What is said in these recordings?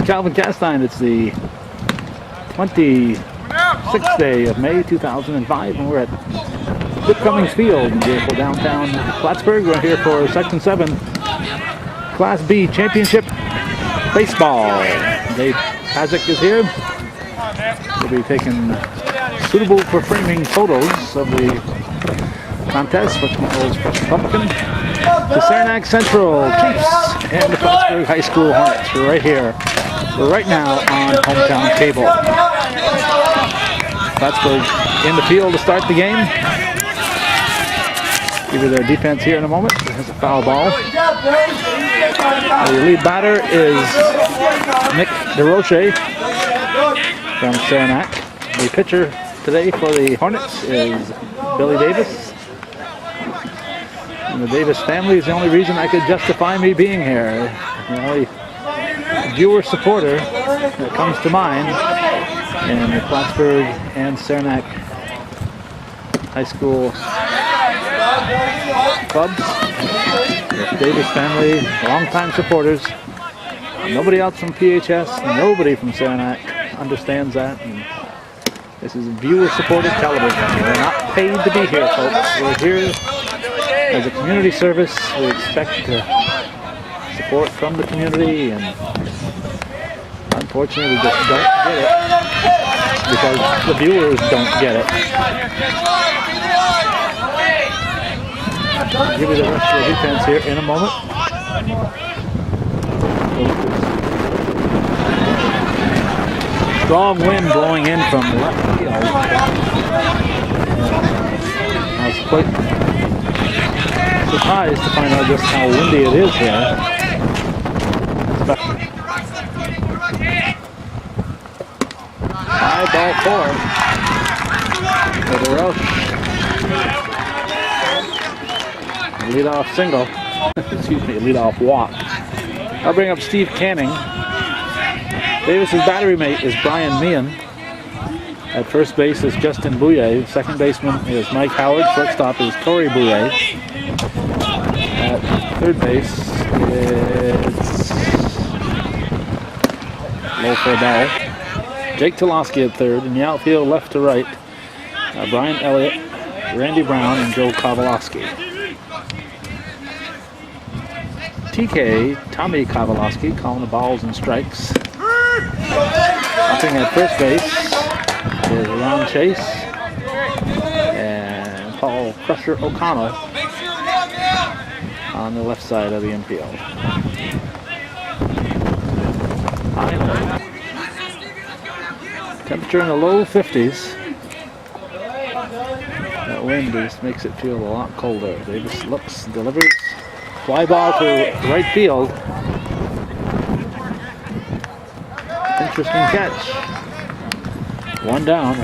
Calvin Castine. It's the 26th day of May 2005, and we're at Chip Cummings Field in beautiful downtown Plattsburgh. We're here for Section 7 Class B Championship Baseball. Dave Pazik is here. We'll be taking suitable for framing photos of the contest, which goes from Republican to Saranac Central Chiefs and the Plattsburgh High School Hornets. We're right here. We're right now on hometown cable. Plattsburgh in the field to start the game. Give you their defense here in a moment. There's a foul ball. The lead batter is Nick DeRoche from Saranac. The pitcher today for the Hornets is Billy Davis. And the Davis family is the only reason I could justify me being here. The only viewer supporter that comes to mind in the Plattsburgh and Saranac High School clubs. The Davis family, longtime supporters. Nobody else from PHS, nobody from Saranac understands that. And this is viewer-supported television. We're not paid to be here, folks. We're here as a community service. We expect support from the community, and unfortunately we just don't get it because the viewers don't get it. I'll give you the rest of the defense here in a moment. Strong wind blowing in from the left field. I was quite surprised to find out just how windy it is here. High ball four for the Roche. Leadoff single. Excuse me, leadoff walk. I'll bring up Steve Canning. Davis's battery mate is Brian Meehan. At first base is Justin Bouye. Second baseman is Mike Howard. Shortstop is Torrey Bouye. At third base it's low for a ball. Jake Tolosky at third. In the outfield, left to right, Brian Elliott, Randy Brown, and Joe Kowalowski. TK, Tommy Kowalowski, calling the balls and strikes. Upping at first base is Ron Chase and Paul Crusher O'Connell on the left side of the infield. Temperature in the low 50s. That wind just makes it feel a lot colder. Davis looks, delivers. Fly ball to right field. Interesting catch. One down.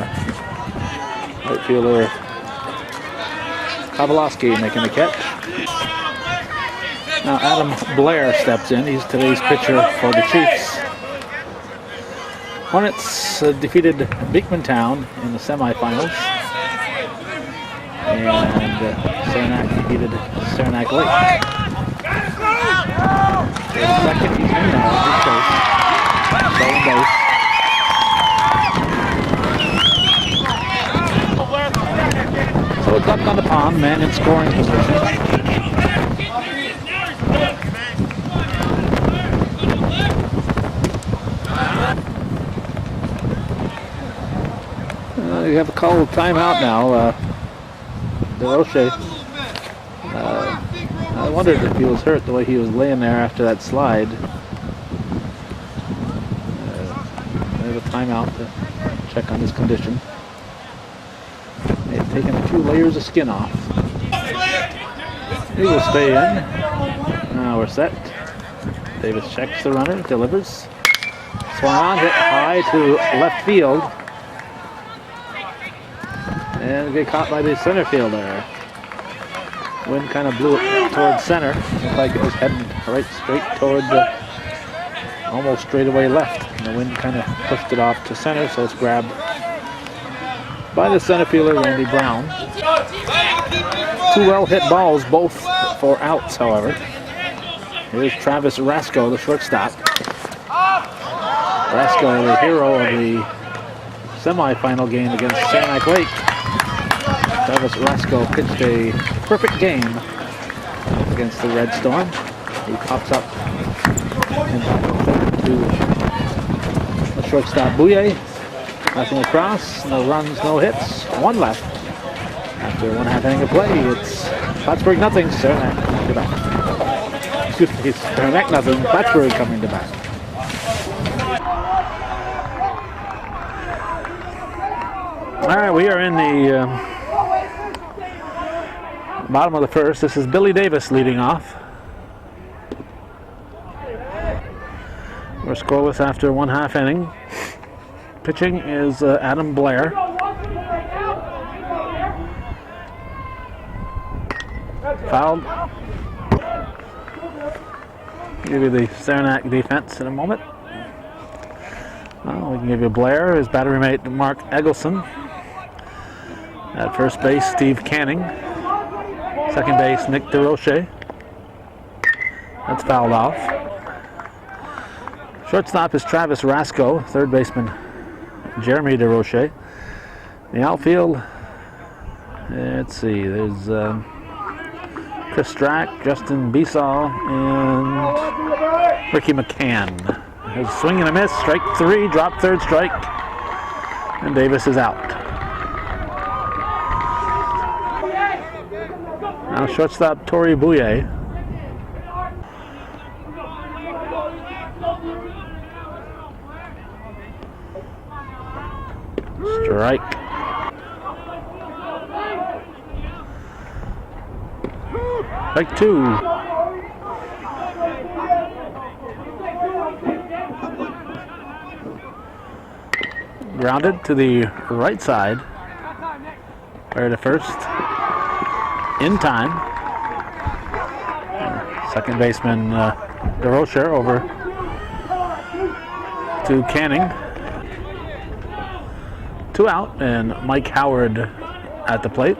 Right fielder Kowalowski making the catch. Now Adam Blair steps in. He's today's pitcher for the Chiefs. Hornets defeated Beekmantown in the semifinals. And Saranac defeated Saranac Lake. Second, he's in now. Good chase. Stolen base. So it's up on the pond, man in scoring position. You have a call of timeout now. DeRoche. I wondered if he was hurt the way he was laying there after that slide. They have a timeout to check on his condition. They've taken a few layers of skin off. He will stay in. Now we're set. Davis checks the runner, delivers. Swung on, hit high to left field. And get caught by the center fielder. Wind kind of blew it towards center. Looked like it was heading right straight toward the almost straightaway left. And the wind kind of pushed it off to center, so it's grabbed by the center fielder, Randy Brown. Two well-hit balls, both for outs, however. Here's Travis Rasco, the shortstop. Rasco, the hero of the semifinal game against Saranac Lake. Travis Rasco pitched a perfect game against the Red Storm. He pops up to the shortstop Bouye. Nothing across, no runs, no hits, one left. After 1/2 inning of play, it's Plattsburgh nothing, Saranac coming to bat. Excuse me, Saranac nothing, Plattsburgh coming to bat. All right, we are in the bottom of the first. This is Billy Davis leading off. We're scoreless after 1/2 inning. Pitching is Adam Blair. Fouled. Give you the Saranac defense in a moment. Well, we can give you Blair, his battery mate Mark Eggleston. At first base, Steve Canning. Second base, Nick DeRoche. That's fouled off. Shortstop is Travis Rasco. Third baseman, Jeremy DeRoche. The outfield, let's see, there's Chris Strack, Justin Besaw, and Ricky McCann. There's a swing and a miss, strike 3, drop third strike, and Davis is out. Now shortstop Tori Bouye. Strike. Strike 2. Grounded to the right side. Fire to first. In time. Second baseman DeRocher over to Canning. 2 out, and Mike Howard at the plate.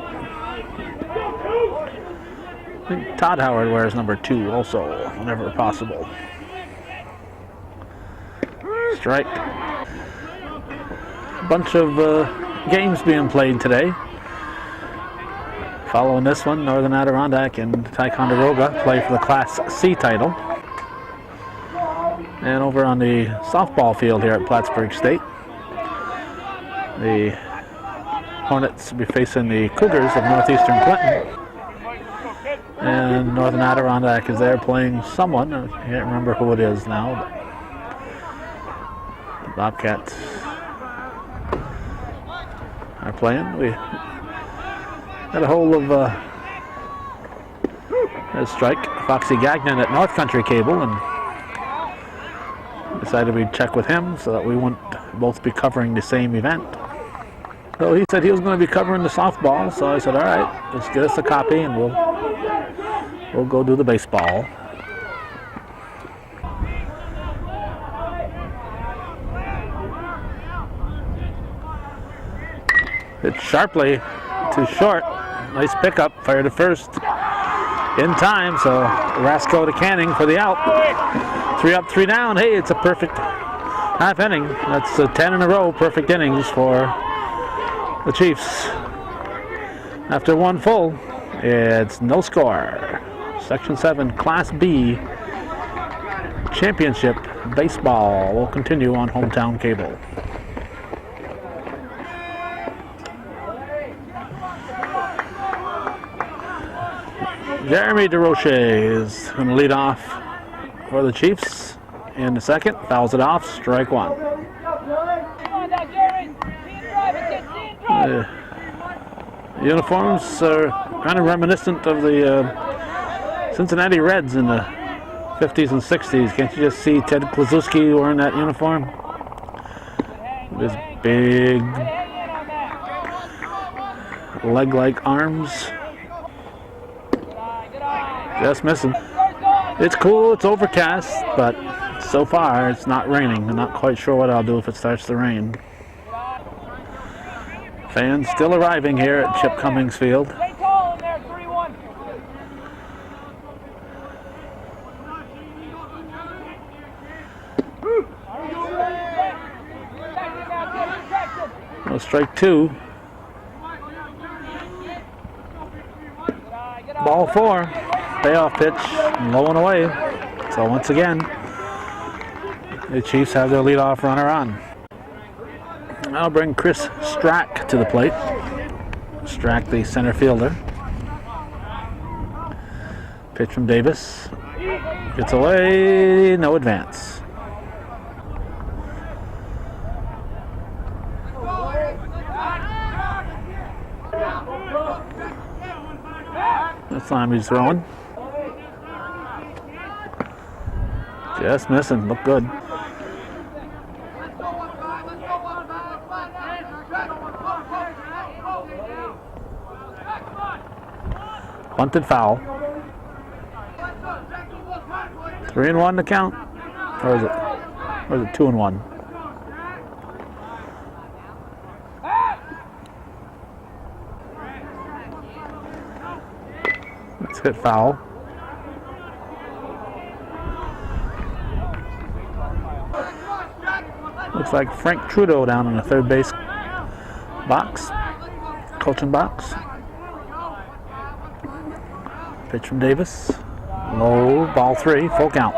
I think Todd Howard wears number 2 also, whenever possible. Strike. Bunch of games being played today. Following this one, Northern Adirondack and Ticonderoga play for the Class C title. And over on the softball field here at Plattsburgh State, the Hornets will be facing the Cougars of Northeastern Clinton. And Northern Adirondack is there playing someone. I can't remember who it is now. The Bobcats are playing. We got a hold of a strike, Foxy Gagnon at North Country Cable, and decided we'd check with him so that we wouldn't both be covering the same event. So he said he was going to be covering the softball, so I said, all right, just get us a copy and we'll go do the baseball. Hit sharply to short. Nice pickup, fire to first. In time, so Rasco to Canning for the out. 3 up, 3 down. Hey, it's a perfect half inning. That's 10 in a row, perfect innings for the Chiefs. After 1 full, it's no score. Section 7 Class B Championship Baseball will continue on Hometown Cable. Jeremy DeRoche is going to lead off for the Chiefs in the second. Fouls it off, strike 1. Uniforms are kind of reminiscent of the Cincinnati Reds in the 50s and 60s. Can't you just see Ted Kluszewski wearing that uniform? With his big leg-like arms. Just missing. It's cool, it's overcast, but so far it's not raining. I'm not quite sure what I'll do if it starts to rain. Fans still arriving here at Chip Cummings Field. No, strike two. Ball four. Payoff pitch, low and away. So once again, the Chiefs have their leadoff runner on. I'll bring Chris Strack to the plate. Strack, the center fielder. Pitch from Davis. Gets away, no advance. This time he's throwing. Just missing, look good. Bunted foul. 3-1 to count. Or is it 2-1? Let's hit foul. Looks like Frank Trudeau down in the third base box, coaching box. Pitch from Davis. Low, ball three, full count.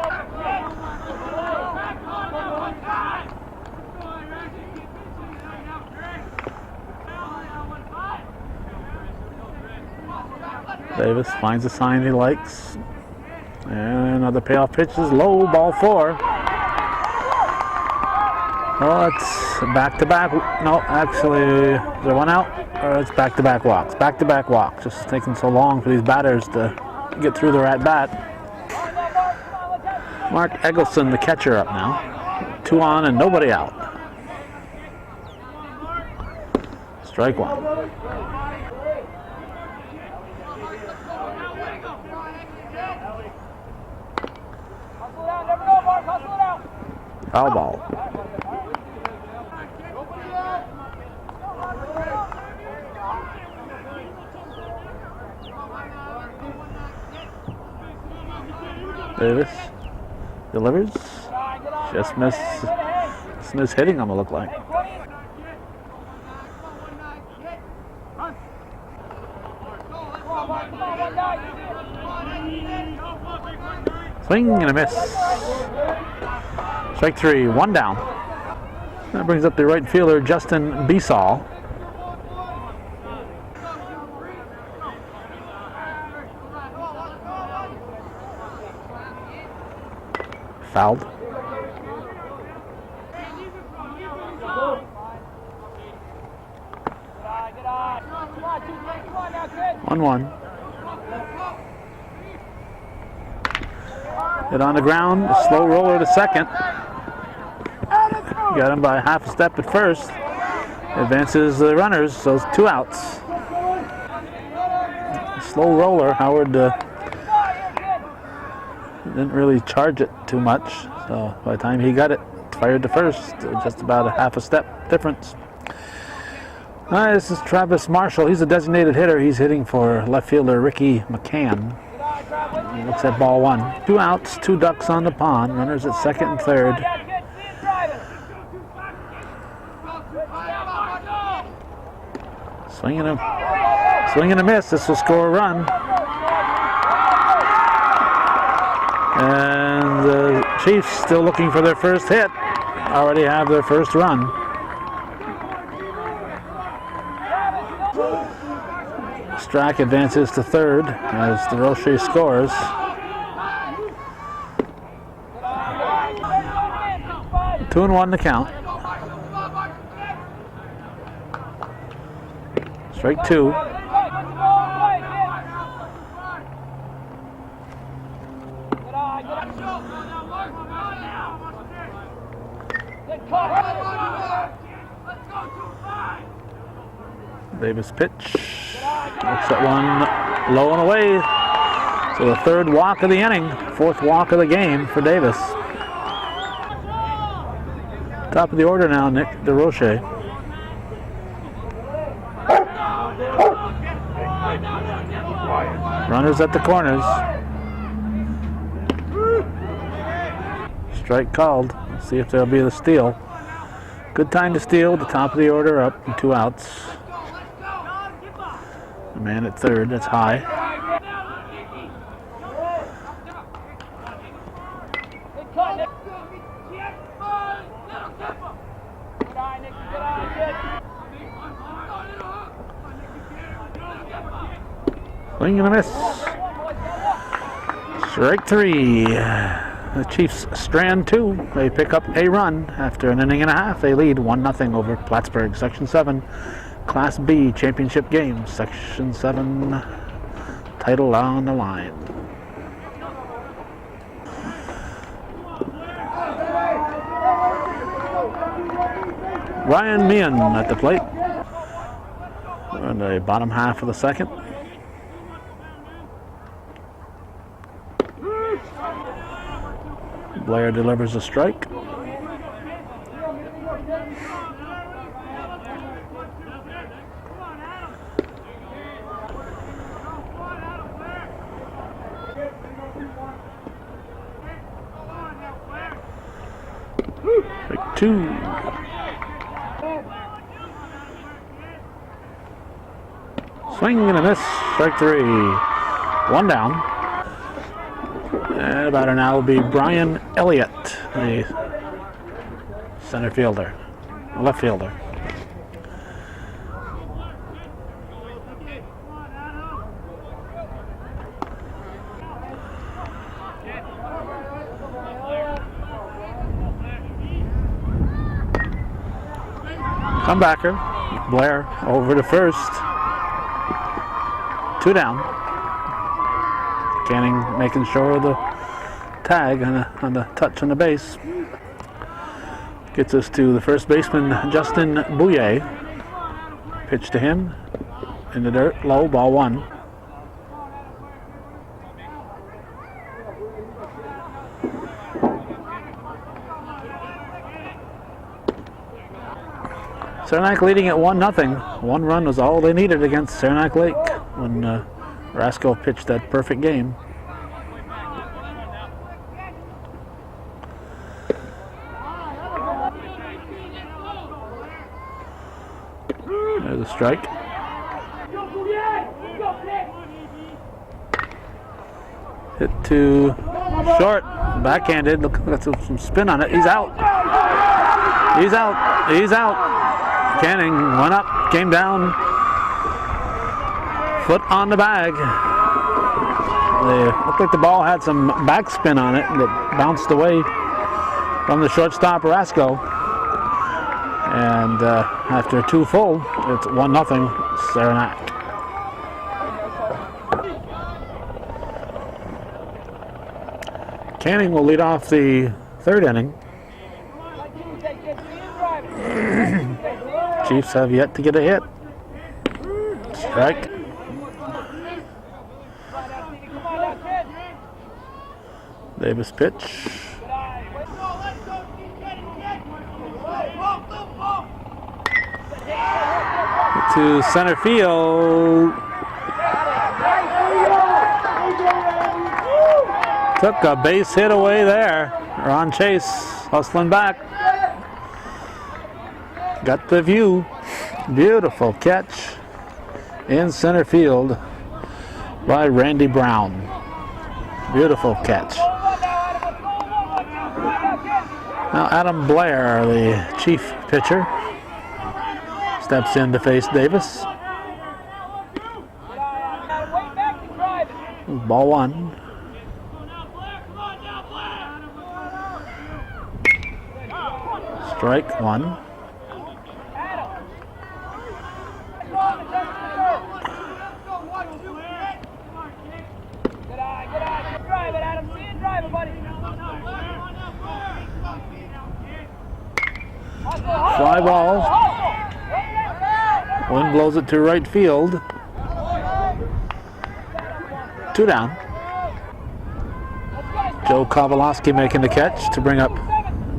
Davis finds a sign he likes. And another payoff pitch is low, ball four. Well, it's back-to-back. No, actually, is there one out? Or it's back-to-back walks. Back-to-back walks. Just taking so long for these batters to get through their at-bat. Mark Eggleston, the catcher, up now. 2 on and nobody out. Strike one. Foul ball. Davis delivers. Just miss hitting him, it looked like. Swing and a miss. Strike three, 1 down. That brings up the right fielder, Justin Beasall. Fouled. 1-1. Hit on the ground, a slow roller to second. Got him by half a step at first. Advances the runners, so it's 2 outs. Slow roller, Howard didn't really charge it too much, so by the time he got it, fired to first, just about a half a step difference. This is Travis Marshall. He's a designated hitter. He's hitting for left fielder Ricky McCann. He looks at ball 1. 2 outs, 2 ducks on the pond. Runners at second and third. Swing and a miss. This will score a run. And the Chiefs still looking for their first hit. Already have their first run. Strack advances to third as DeRoche scores. Two and 1 to count. Strike 2. Davis pitch. Looks at one low and away. So the third walk of the inning, 4th walk of the game for Davis. Top of the order now, Nick DeRoche. Runners at the corners. Strike called. Let's see if there'll be the steal. Good time to steal. The top of the order up and 2 outs. The man at third. That's high. Swing and a miss. Strike 3. The Chiefs strand 2. They pick up a run after an inning and a half. They lead 1-0 over Plattsburgh. Section 7, Class B championship game. Section 7 title on the line. Ryan Meehan at the plate. We're in the bottom half of the second. Blair delivers a strike. Strike 2. Swing and a miss. Strike 3. 1 down. And about an hour will be Brian Elliott, the center fielder, left fielder. Comebacker, Blair over to first. 2 down. Canning making sure of the tag on the touch on the base. Gets us to the first baseman, Justin Bouye. Pitch to him in the dirt, low, ball 1. Saranac leading at 1-0. 1 run was all they needed against Saranac Lake when Rasco pitched that perfect game. There's a strike. Hit to short, backhanded. Look, got some spin on it. He's out. He's out. He's out. Canning went up, came down. Foot on the bag. It looked like the ball had some backspin on it that bounced away from the shortstop Rasco. And after 2 full, it's 1-0 Saranac. Canning will lead off the 3rd inning. Chiefs have yet to get a hit. Strike. Davis pitch. To center field. Took a base hit away there. Ron Chase hustling back. Got the view. Beautiful catch in center field by Randy Brown. Beautiful catch. Now Adam Blair, the Chief pitcher, steps in to face Davis. Ball 1. Strike 1. Fly ball. Wind blows it to right field. 2 down. Joe Kowalowski making the catch to bring up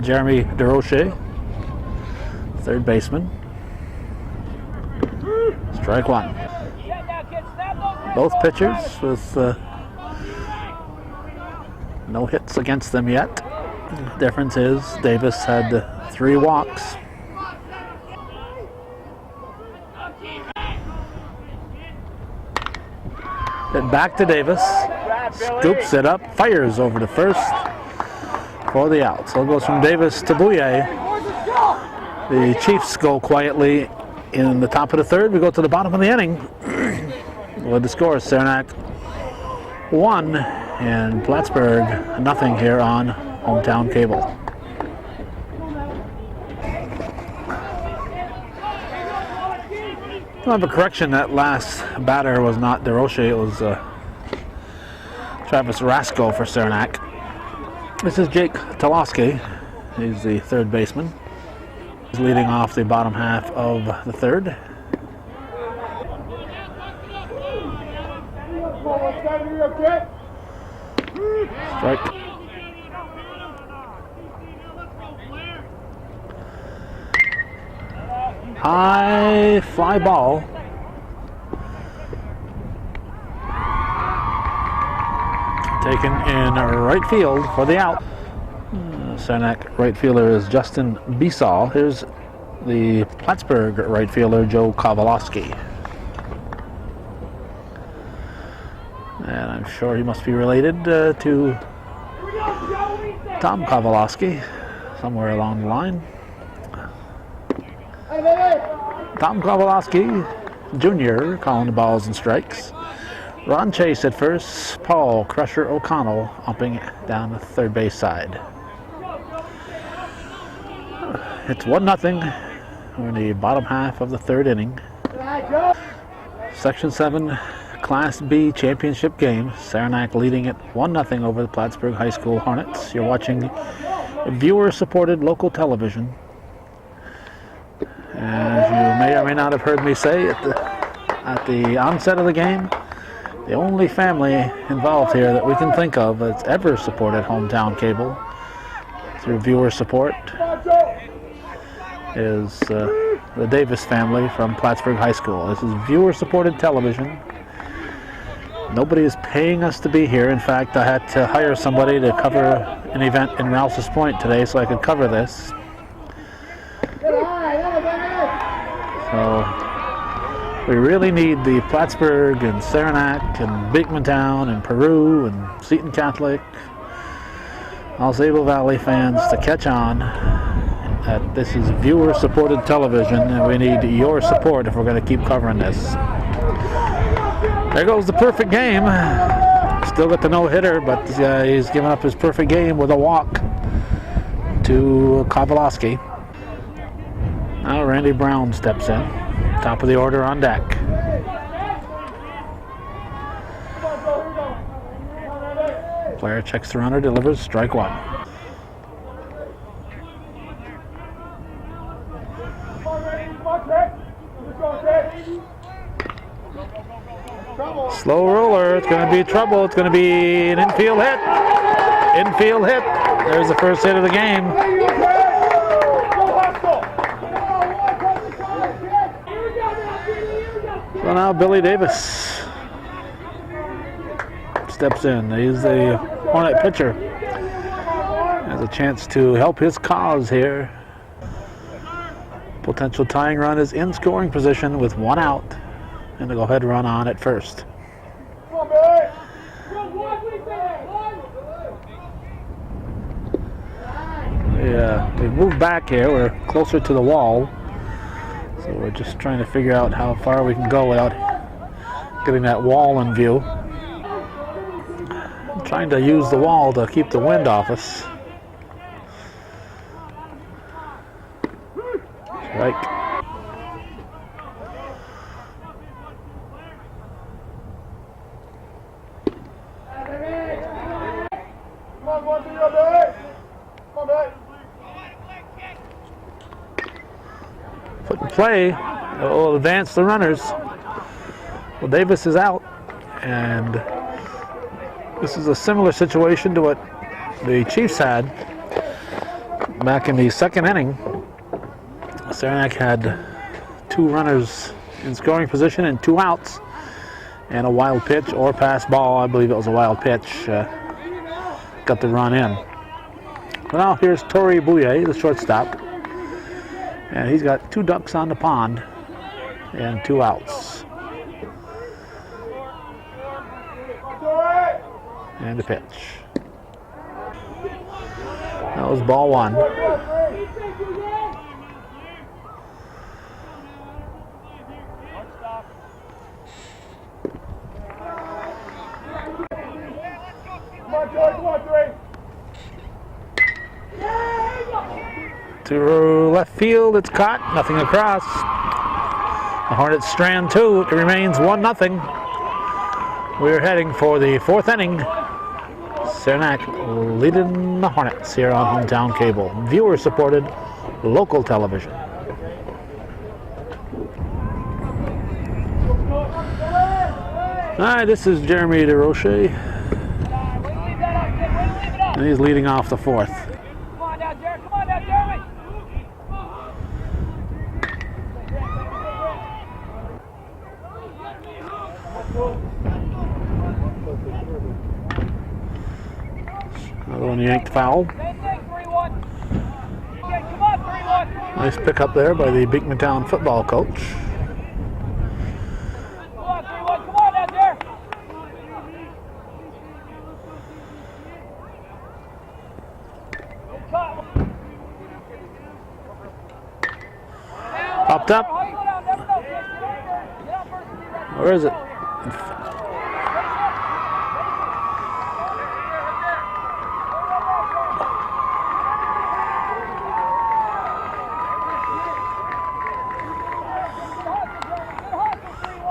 Jeremy DeRoche, 3rd baseman. Strike 1. Both pitchers with no hits against them yet. The difference is Davis had 3 walks. Then back to Davis. Scoops it up, fires over to first for the out. So it goes from Davis to Bouye. The Chiefs go quietly in the top of the third. We go to the bottom of the inning with the score: Saranac 1 and Plattsburgh 0 here on Hometown Cable. I have a correction. That last batter was not DeRoche. It was Travis Rasco for Saranac. This is Jake Toloski. He's the third baseman. He's leading off the bottom half of the third. Strike. High fly ball. Taken in right field for the out. Saranac right fielder is Justin Bisall. Here's the Plattsburgh right fielder, Joe Kowalowski. And I'm sure he must be related to Tom Kowalowski, somewhere along the line. Tom Kowalowski Jr. calling the balls and strikes. Ron Chase at first, Paul Crusher O'Connell upping down the third base side. It's 1-0. We're in the bottom half of the third inning. Section 7 Class B championship game. Saranac leading it 1-0 over the Plattsburgh High School Hornets. You're watching viewer-supported local television. As you may or may not have heard me say at the onset of the game, the only family involved here that we can think of that's ever supported Hometown Cable through viewer support is the Davis family from Plattsburgh High School. This is viewer-supported television. Nobody is paying us to be here. In fact, I had to hire somebody to cover an event in Rouse's Point today so I could cover this. So we really need the Plattsburgh and Saranac and Beekmantown and Peru and Seton Catholic, Alsable Valley fans to catch on that this is viewer-supported television and we need your support if we're going to keep covering this. There goes the perfect game. Still got the no-hitter, but he's given up his perfect game with a walk to Kowalowski. Now Randy Brown steps in. Top of the order on deck. Player checks the runner, delivers, strike one. Slow roller, it's going to be trouble. It's going to be an infield hit. Infield hit. There's the first hit of the game. So now Billy Davis steps in. He's the Hornet pitcher. Has a chance to help his cause here. Potential tying run is in scoring position with one out. And a go-ahead run on at first. Yeah, we've moved back here. We're closer to the wall. So we're just trying to figure out how far we can go without getting that wall in view. I'm trying to use the wall to keep the wind off us. Strike. Put in play, will advance the runners. Well, Davis is out, and this is a similar situation to what the Chiefs had back in the second inning. Saranac had two runners in scoring position and two outs, and a wild pitch or pass ball. I believe it was a wild pitch. Got the run in. Well, now here's Torrey Bouye, the shortstop. And he's got two ducks on the pond and two outs. And the pitch. That was ball one. To left field, it's caught, nothing across. The Hornets strand two, it remains 1-0. We're heading for the fourth inning. Saranac leading the Hornets here on Hometown Cable. Viewer supported local television. Alright, this is Jeremy DeRoche. And he's leading off the fourth. Another one yanked foul. Nice pickup there by the Beekmantown football coach. Popped up. Where is it?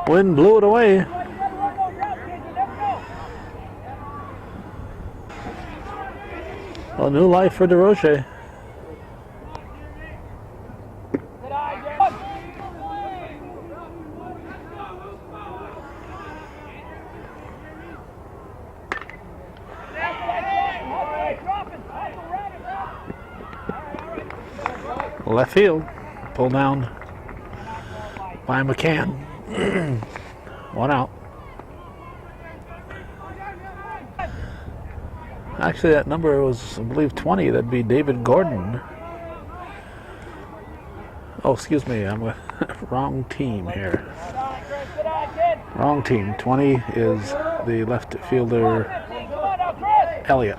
Wind blew it away. A new life for DeRoche. Left field, pulled down by McCann. One out. Actually, that number was, I believe, 20. That'd be David Gordon. Oh, excuse me, I'm a wrong team here. Wrong team. 20 is the left fielder, Elliott.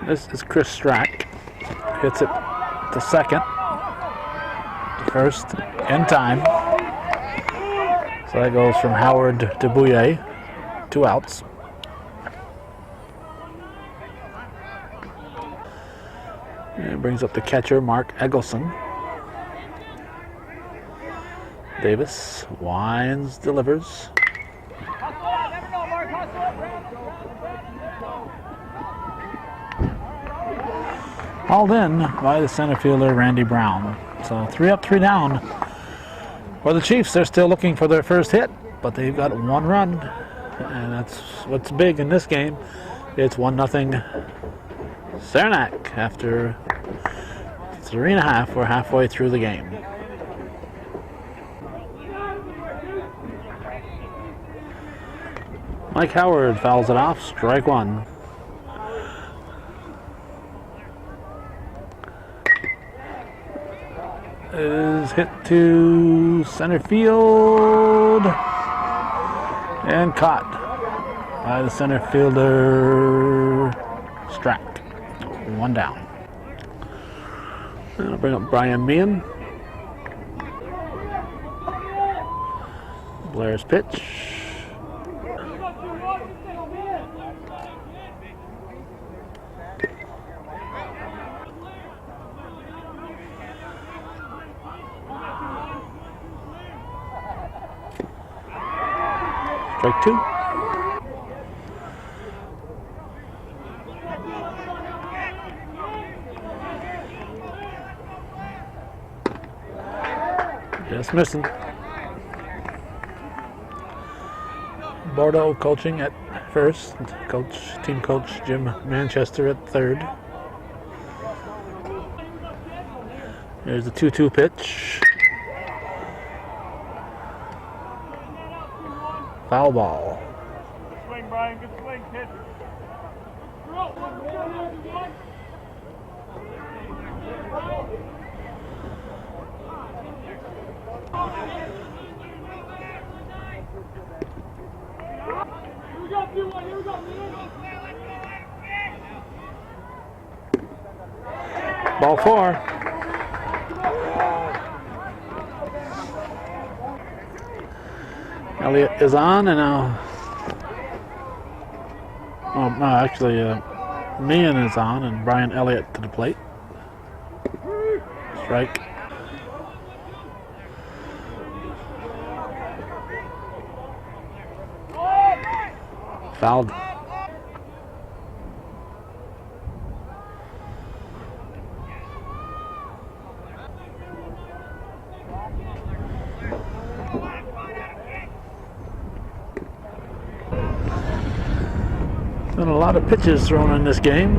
This is Chris Strack. Hits it to second. First in time. So that goes from Howard to Bouye. 2 outs. And it brings up the catcher, Mark Eggleston. Davis winds, delivers. Hauled in by the center fielder, Randy Brown. So 3 up, 3 down. For the Chiefs, they're still looking for their first hit, but they've got 1 run. And that's what's big in this game. It's 1-0 Saranac after 3.5. We're halfway through the game. Mike Howard fouls it off, strike 1. Is hit to center field and caught by the center fielder, Strack. 1 down. And I'll bring up Brian Meehan. Blair's pitch. Strike 2. Just missing. Bordeaux coaching at first. Team coach Jim Manchester at third. There's the 2-2 pitch. Foul ball. Good swing, Brian. Good swing, kid. Ball 4. Elliott is on, and now. Oh, no, actually, Meehan is on, and Brian Elliott to the plate. Strike. Fouled. Been a lot of pitches thrown in this game.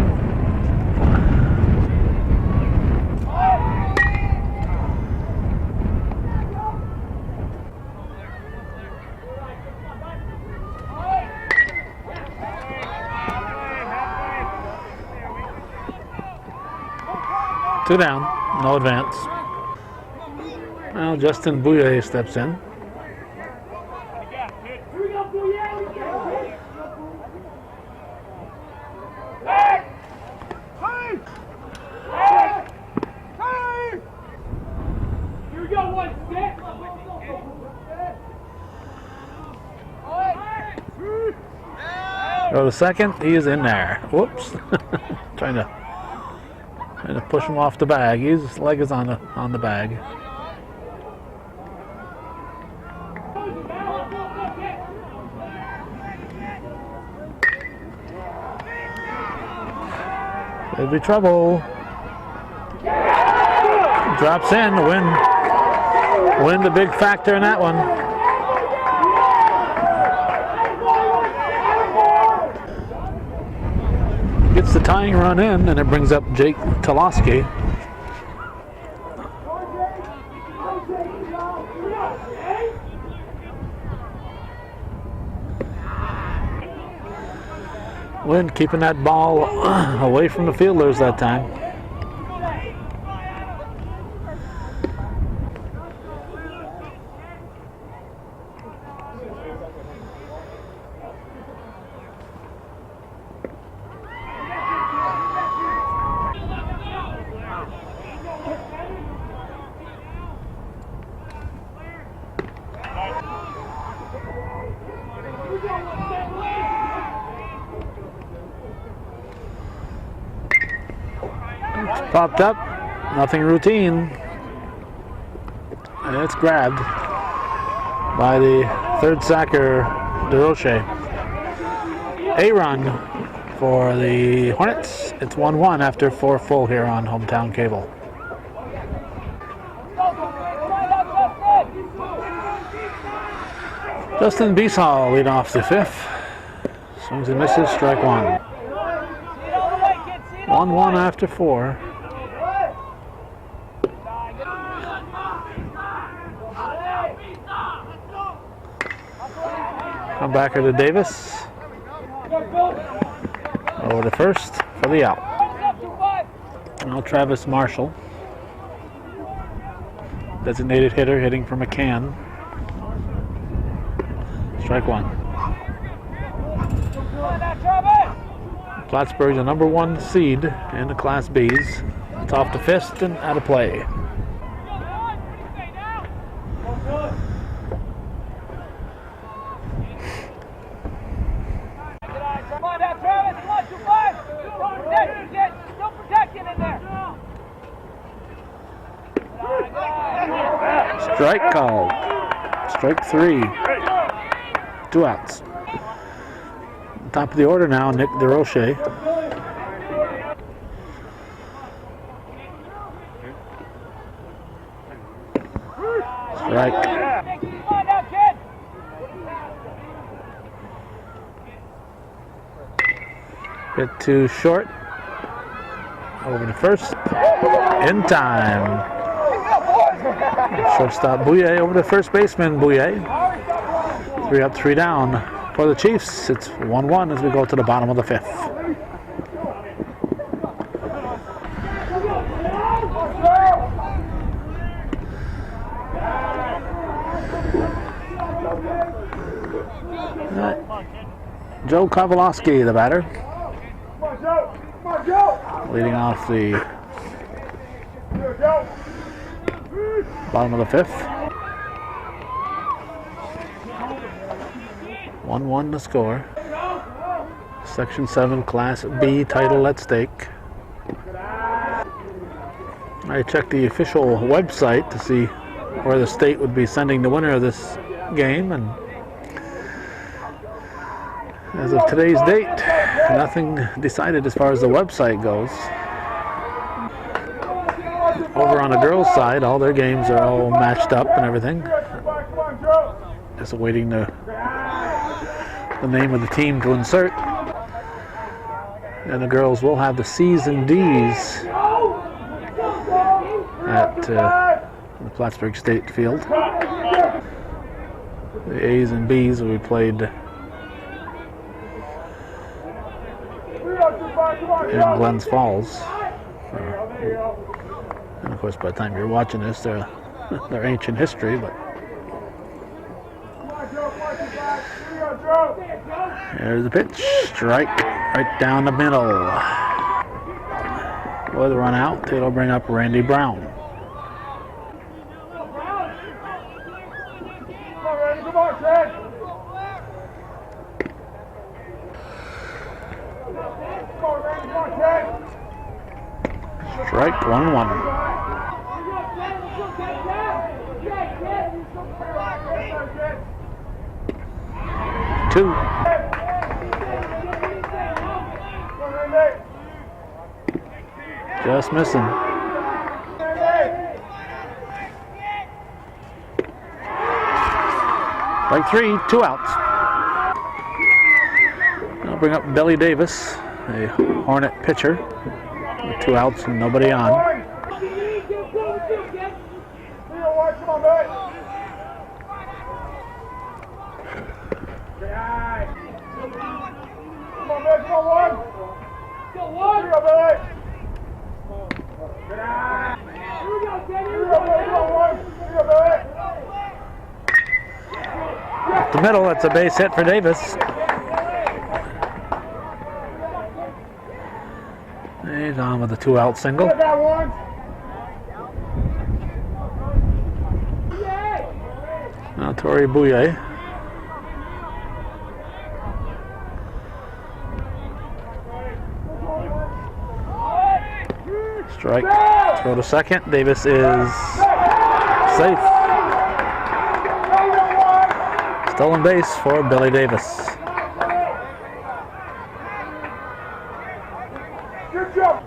Two down, no advance. Now Justin Bouye steps in. Go to second, he is in there. Whoops. trying to push him off the bag. His leg is on the bag. There'll be trouble. Drops in to win the big factor in that one. Gets the tying run in, and it brings up Jake Toloski. Wynn keeping that ball away from the fielders that time. Popped up, nothing routine, and it's grabbed by the third sacker, DeRoche. A run for the Hornets. It's 1-1 after 4 full here on Hometown Cable. Justin Beashall lead off the 5th. Swings and misses, strike 1. 1-1 after 4. Come backer to Davis. Over to first for the out. Now Travis Marshall. Designated hitter hitting from a can. Strike 1. Plattsburgh, the number 1 seed in the Class Bs. It's off the fist and out of play. Strike called. Strike 3. 2 outs. Top of the order now, Nick DeRoche. Strike. Hit too short. Over to first. In time. Shortstop Bouye over to first baseman Bouye. 3 up, 3 down. For the Chiefs, it's 1-1 as we go to the bottom of the 5th. Joe Kowalski, the batter. Leading off the Bottom of the fifth. 1-1 to score. Section 7 Class B title at stake. I checked the official website to see where the state would be sending the winner of this game, and as of today's date, nothing decided as far as the website goes. Over on the girls' side, all their games are all matched up and everything. Just awaiting the name of the team to insert. And the girls will have the C's and D's at the Plattsburgh State Field. The A's and B's will be played in Glens Falls. And of course, by the time you're watching this, they're ancient history, but there's the pitch. Strike right down the middle. With a run out, it'll bring up Randy Brown. Strike 1-1. 2. Just missing. Strike 3, 2 outs. I'll bring up Billy Davis, a Hornet pitcher, with 2 outs and nobody on. Up the middle, that's a base hit for Davis. He's on with a 2-out single. Now Torrey Bouye. Strike. Throw to second. Davis is safe. Stolen base for Billy Davis. Good job.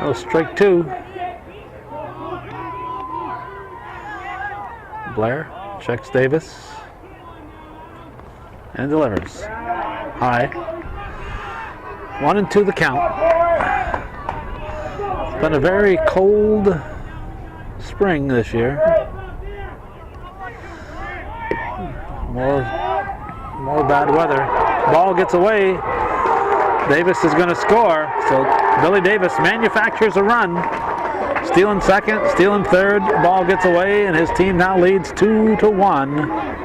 Oh, strike 2. Blair checks Davis and delivers. High. 1-2 the count. It's been a very cold spring this year. More bad weather. Ball gets away. Davis is going to score. So Billy Davis manufactures a run. Stealing second, stealing third. Ball gets away, and his team now leads 2-1.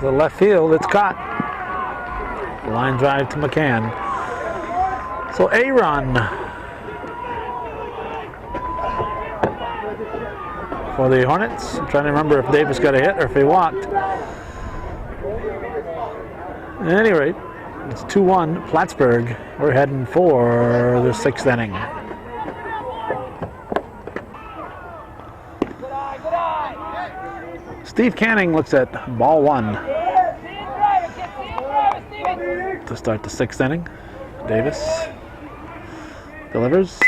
The left field, it's caught. Line drive to McCann. So a run for the Hornets. I'm trying to remember if Davis got a hit or if he walked. At any rate, it's 2-1 Plattsburgh. We're heading for the 6th inning. Steve Canning looks at ball 1 to start the 6th inning. Davis delivers.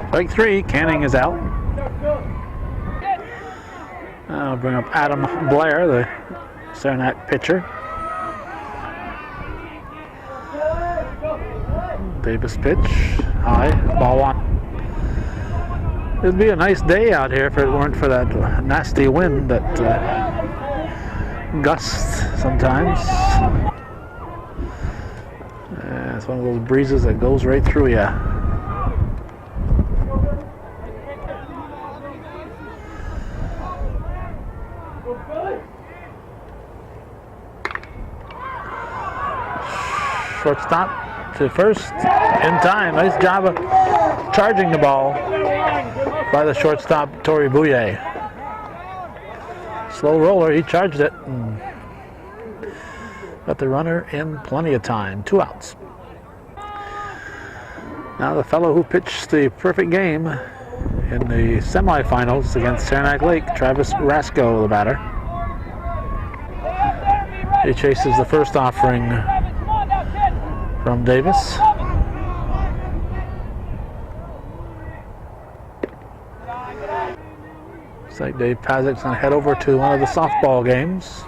Strike 3, Canning is out. I'll bring up Adam Blair, the Saranac pitcher. Davis pitch, high, ball one. It'd be a nice day out here if it weren't for that nasty wind that gusts sometimes. It's one of those breezes that goes right through you. Shortstop to first in time. Nice job of charging the ball by the shortstop, Tori Bouye. Slow roller, he charged it. And got the runner in plenty of time. 2 outs. Now the fellow who pitched the perfect game in the semifinals against Saranac Lake, Travis Rasco, the batter. He chases the first offering from Davis. Looks like Dave Pazik's going to head over to one of the softball games.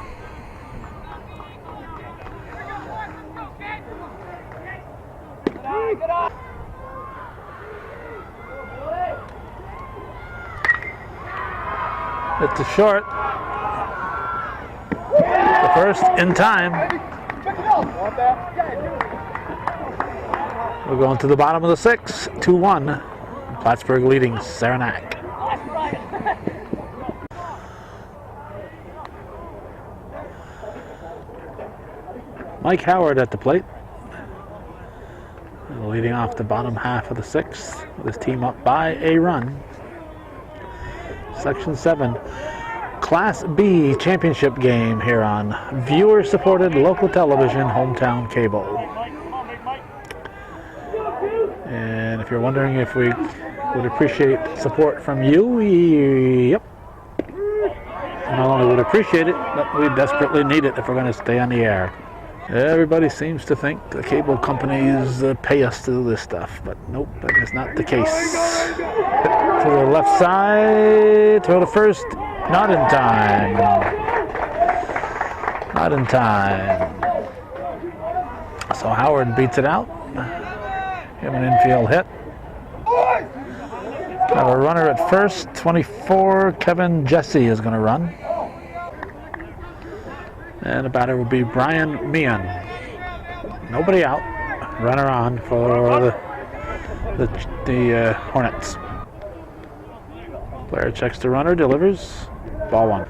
It's a short. The first in time. We're going to the bottom of the 6th, 2-1. Plattsburgh leading Saranac. Mike Howard at the plate. Leading off the bottom half of the 6th with his team up by a run. Section 7 Class B championship game here on viewer-supported local television, hometown cable. And if you're wondering if we would appreciate support from you, yep. Not only would appreciate it, but we desperately need it if we're going to stay on the air. Everybody seems to think the cable companies pay us to do this stuff, but nope, that is not the case. To the left side, throw to first, not in time. Not in time. So Howard beats it out. Give an infield hit. Have a runner at first, 24, Kevin Jesse is going to run. And the batter will be Brian Meehan. Nobody out. Runner on for the Hornets. Player checks the runner, delivers. Ball one.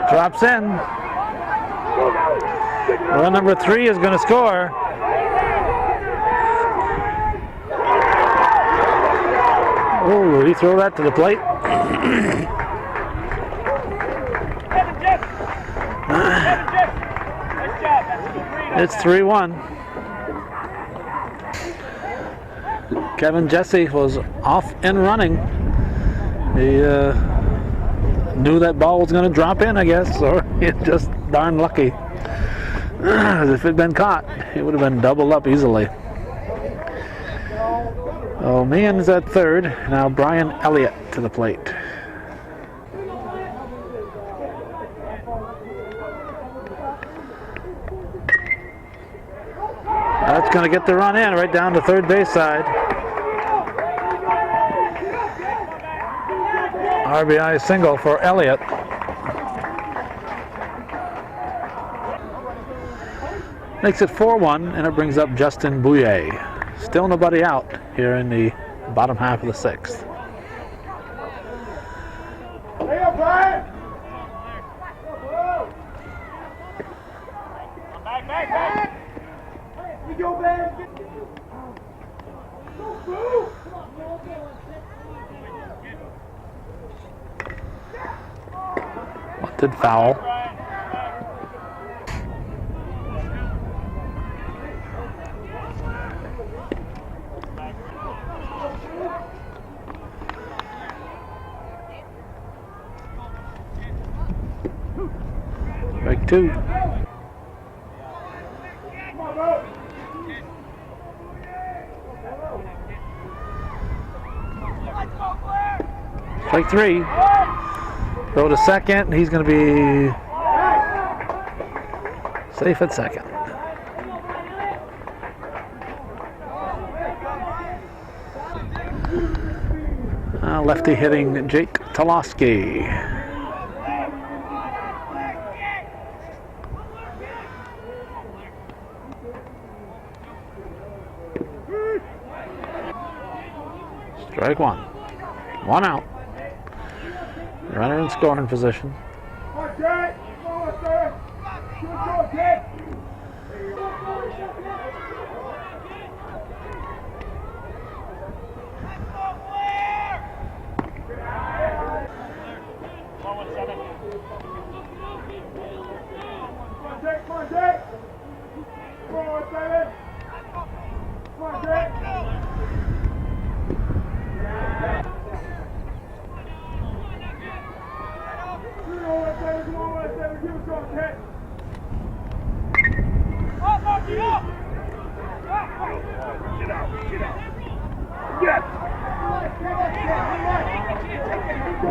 Drops in. Run number 3 is going to score. Oh, did he throw that to the plate? It's 3-1. Kevin Jesse was off and running. He knew that ball was going to drop in, I guess, or he's just darn lucky. If it had been caught, it would have been doubled up easily. Oh, Meehan's at third. Now Brian Elliott to the plate. That's going to get the run in right down to third base side. RBI single for Elliott. Makes it 4-1, and it brings up Justin Bouye. Still nobody out here in the bottom half of the 6th. unassisted foul. Strike two. Strike three. Throw to second. He's going to be safe at second. Lefty hitting Jake Toloski. Strike one. One out. Runner in scoring position.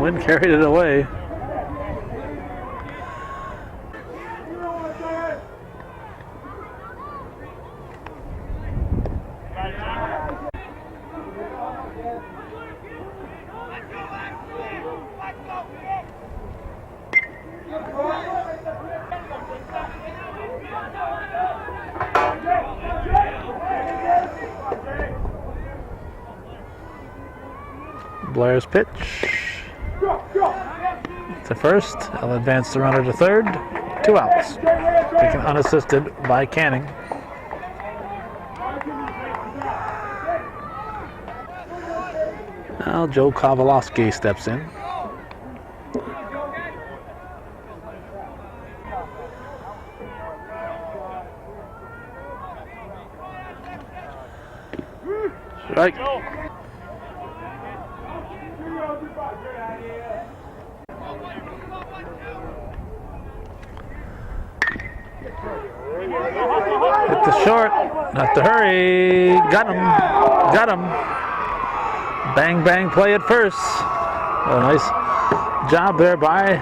Wind carried it away. Blair's pitch. To first. I'll advance the runner to third. 2 outs. Taken unassisted by Canning. Now Joe Kowalowski steps in. Strike. Hit the short, not to hurry. Got him. Got him. Bang, bang play at first. A nice job there by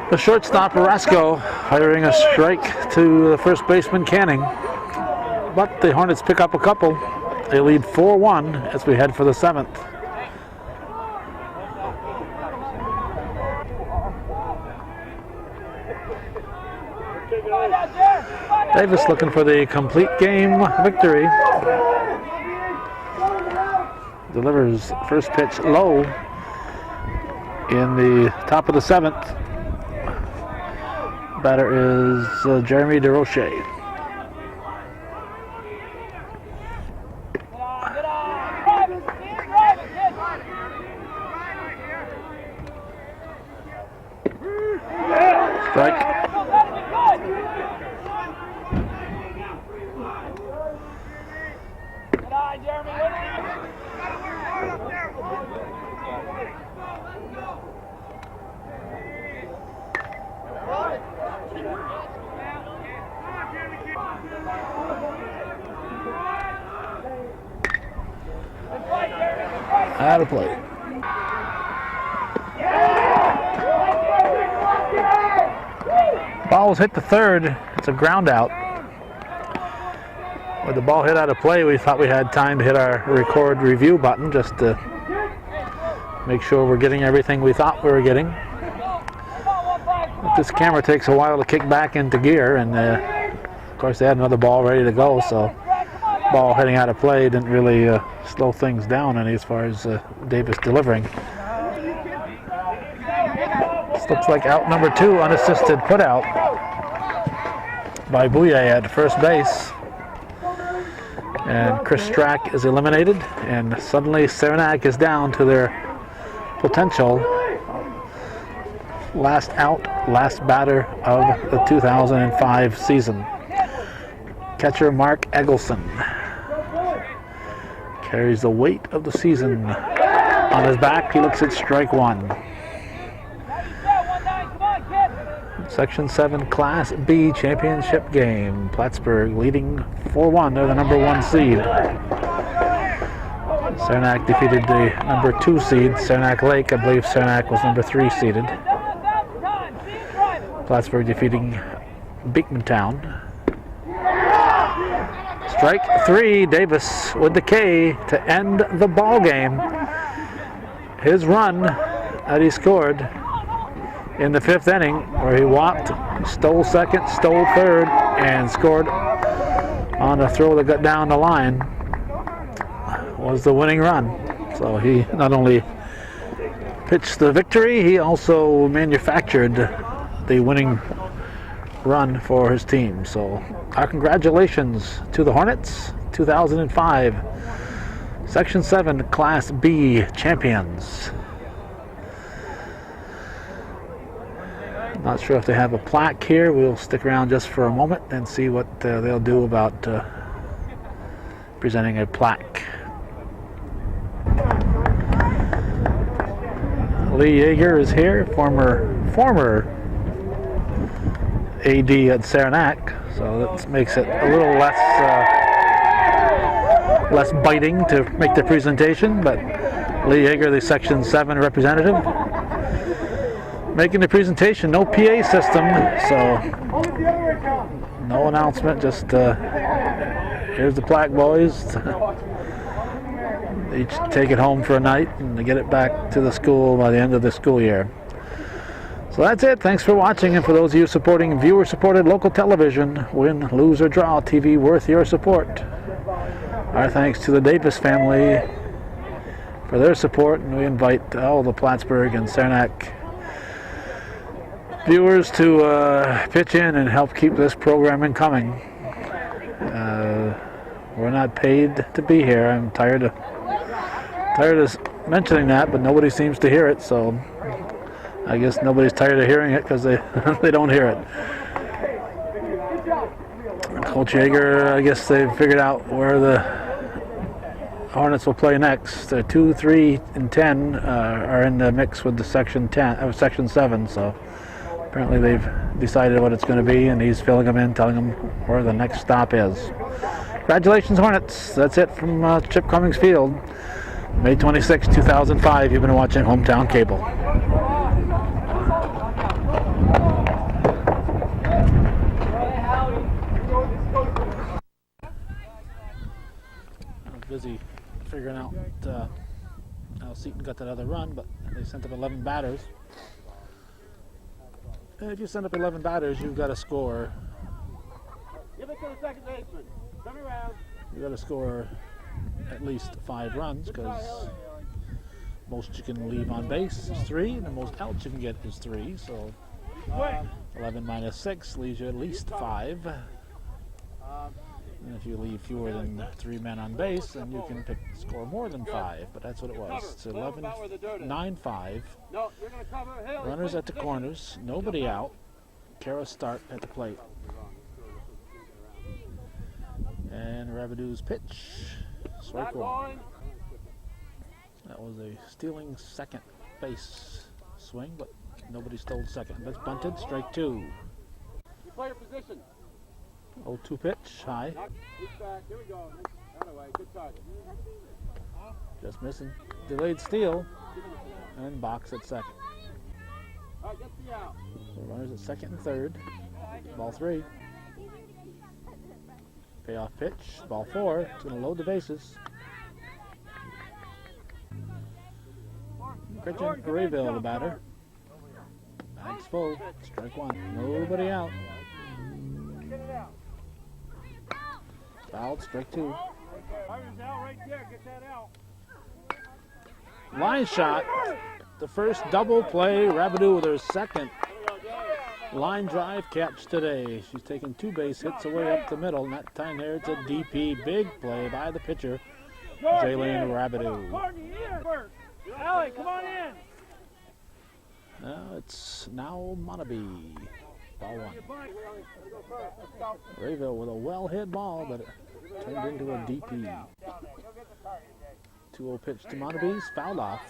the shortstop, Orozco, firing a strike to the first baseman, Canning. But the Hornets pick up a couple. They lead 4-1 as we head for the 7th. Davis looking for the complete game victory. Delivers first pitch low in the top of the 7th. Batter is Jeremy DeRoche. Strike. Out of play. Ball was hit to third. It's a ground out. With the ball hit out of play, we thought we had time to hit our record review button just to make sure we're getting everything we thought we were getting. But this camera takes a while to kick back into gear, and of course they had another ball ready to go, so ball hitting out of play didn't really slow things down any as far as Davis delivering. This looks like out number 2, unassisted put out by Bouye at first base. And Chris Strack is eliminated, and suddenly Saranac is down to their potential last out, last batter of the 2005 season. Catcher Mark Eggleston carries the weight of the season on his back. He looks at strike one. Section 7 Class B championship game. Plattsburgh leading 4-1. They're the number 1 seed. Saranac defeated the number 2 seed, Saranac Lake. I believe Saranac was number 3 seeded. Plattsburgh defeating Beekmantown. Strike 3, Davis with the K to end the ball game. His run that he scored in the 5th inning, where he walked, stole second, stole third, and scored on a throw that got down the line, was the winning run. So he not only pitched the victory, he also manufactured the winning run for his team. So our congratulations to the Hornets, 2005 Section 7 Class B champions. Not sure if they have a plaque here. We'll stick around just for a moment and see what they'll do about presenting a plaque. Lee Yeager is here, former AD at Saranac, so that makes it a little less biting to make the presentation. But Lee Yeager, the Section 7 representative, making the presentation. No PA system, so no announcement, just here's the plaque, boys. Each take it home for a night and get it back to the school by the end of the school year. So that's it. Thanks for watching, and for those of you supporting viewer-supported local television, win, lose, or draw TV worth your support. Our thanks to the Davis family for their support, and we invite all the Plattsburgh and Saranac viewers to pitch in and help keep this programming coming. We're not paid to be here. I'm tired of mentioning that, but nobody seems to hear it, so I guess nobody's tired of hearing it because they they don't hear it. Coach Yeager, I guess they've figured out where the Hornets will play next. 2, 3, and 10 are in the mix with the Section 7, so apparently they've decided what it's going to be, and he's filling them in, telling them where the next stop is. Congratulations, Hornets. That's it from Chip Cummings Field. May 26, 2005. You've been watching Hometown Cable. I was busy figuring out how Seton got that other run, but they sent up 11 batters. And if you send up 11 batters, you've got to score. Give it to the second baseman. Come around. You've got to score at least 5 runs, because most you can leave on base is 3, and the most outs you can get is 3. So 11 minus 6 leaves you at least 5. And if you leave fewer than 3 men on base, then you can score more than 5. But that's what it was. It's 11, 9, 5. Runners at the corners, nobody out. Kara start at the plate. And Rabideau's pitch. Strike one. That was a stealing second base swing, but nobody stole second. That's bunted. Strike 2. Play your position. 0-2 pitch. High. Here we go. Away. Good touch. Just missing. Delayed steal. And box at second. All right, get the out. So runners at second and third. Ball 3. Payoff pitch. Ball 4. It's going to load the bases. Christian Rayville, the batter. Bag's full. Strike 1. Nobody out. Fouled. Strike 2. Line shot. The first double play. Rabideau with her second line drive catch today. She's taken 2 base hits away up the middle, and that time there it's a DP. Big play by the pitcher, Jaylene Rabideau. Allie, come on in. Now It's now Montaby. Ball one. Rayville with a well-hit ball, but it turned into a DP. 2-0 pitch to Montaby's, fouled off.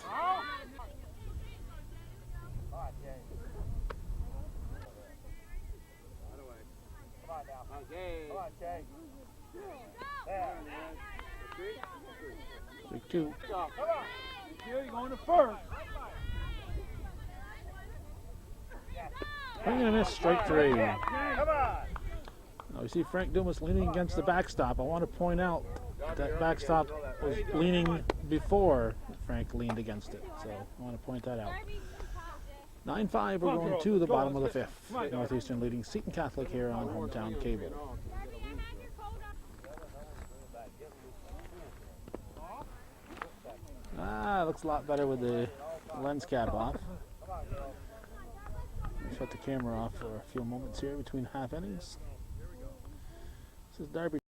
Strike two. You're going to first. Swing and a miss, strike three. Come on. Now we see Frank Dumas leaning against the backstop. I want to point out that backstop was leaning before Frank leaned against it. So I want to point that out. 9-5, we're going to the bottom of the fifth. Northeastern leading Seton Catholic here on Hometown Cable. Looks a lot better with the lens cap off. Shut the camera off for a few moments here between half innings. This is Darby.